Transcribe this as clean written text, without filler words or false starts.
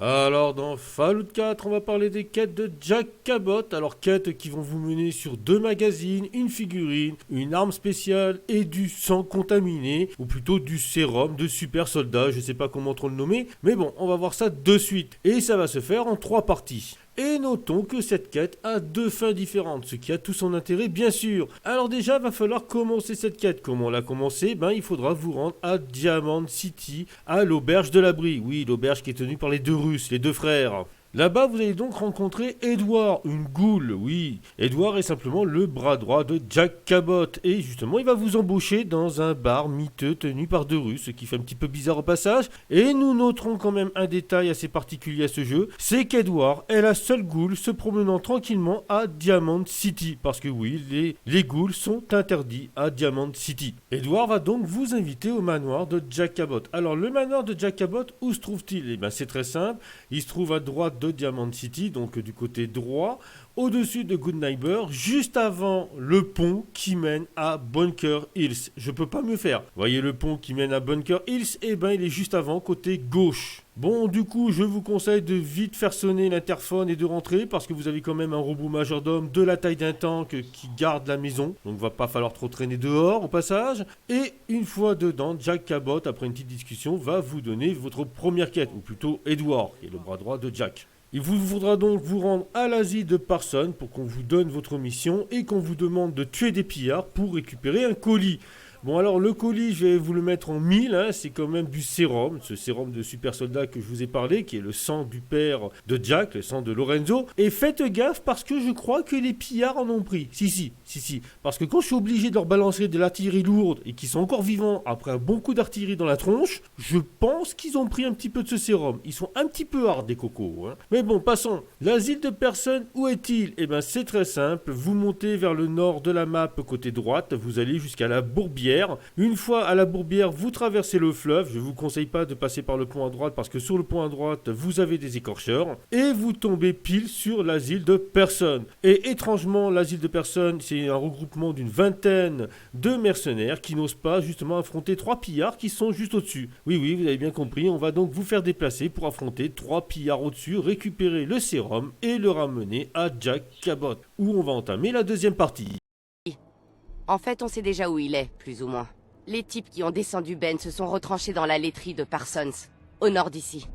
Alors dans Fallout 4, on va parler des quêtes de Jack Cabot. Alors quêtes qui vont vous mener sur 2 magazines, une figurine, une arme spéciale et du sang contaminé, ou plutôt du sérum de super soldat, je sais pas comment trop le nommer, mais bon, on va voir ça de suite. Et ça va se faire en 3 parties. Et notons que cette quête a 2 fins différentes, ce qui a tout son intérêt bien sûr. Alors déjà, va falloir commencer cette quête. Comment la commencer? Il faudra vous rendre à Diamond City, à l'auberge de l'abri. Oui, l'auberge qui est tenue par les 2 Russes, les 2 frères. Là-bas, vous allez donc rencontrer Edward, une goule, oui. Edward est simplement le bras droit de Jack Cabot. Et justement, il va vous embaucher dans un bar miteux tenu par 2 Russes, ce qui fait un petit peu bizarre au passage. Et nous noterons quand même un détail assez particulier à ce jeu, c'est qu'Edward est la seule goule se promenant tranquillement à Diamond City. Parce que oui, les ghouls sont interdits à Diamond City. Edward va donc vous inviter au manoir de Jack Cabot. Alors, le manoir de Jack Cabot, où se trouve-t-il? Eh bien, c'est très simple. Il se trouve à droite de Diamond City, donc du côté droit, au-dessus de Good Neighbor, juste avant le pont qui mène à Bunker Hills. Je peux pas mieux faire. Vous voyez le pont qui mène à Bunker Hills? Eh ben, il est juste avant, côté gauche. Bon, du coup, je vous conseille de vite faire sonner l'interphone et de rentrer parce que vous avez quand même un robot majordome de la taille d'un tank qui garde la maison. Donc, va pas falloir trop traîner dehors au passage. Et une fois dedans, Jack Cabot, après une petite discussion, va vous donner votre première quête, ou plutôt Edward, qui est le bras droit de Jack. Il vous faudra donc vous rendre à l'asile de Parsons pour qu'on vous donne votre mission et qu'on vous demande de tuer des pillards pour récupérer un colis. Bon alors le colis, je vais vous le mettre en 1000, c'est quand même du sérum, ce sérum de super soldat que je vous ai parlé, qui est le sang du père de Jack, le sang de Lorenzo. Et faites gaffe parce que je crois que les pillards en ont pris. Si. Parce que quand je suis obligé de leur balancer de l'artillerie lourde et qu'ils sont encore vivants après un bon coup d'artillerie dans la tronche, je pense qu'ils ont pris un petit peu de ce sérum. Ils sont un petit peu hard des cocos. Mais bon, passons. L'asile de personnes, où est-il? Eh bien c'est très simple, vous montez vers le nord de la map côté droite, vous allez jusqu'à la Bourbière. Une fois à la Bourbière, vous traversez le fleuve. Je ne vous conseille pas de passer par le pont à droite parce que sur le pont à droite, vous avez des écorcheurs. Et vous tombez pile sur l'asile de personnes. Et étrangement, l'asile de personnes, c'est un regroupement d'une vingtaine de mercenaires qui n'osent pas justement affronter 3 pillards qui sont juste au-dessus. Oui, vous avez bien compris. On va donc vous faire déplacer pour affronter 3 pillards au-dessus, récupérer le sérum et le ramener à Jack Cabot, où on va entamer la deuxième partie. En fait, on sait déjà où il est, plus ou moins. Les types qui ont descendu Ben se sont retranchés dans la laiterie de Parsons, au nord d'ici.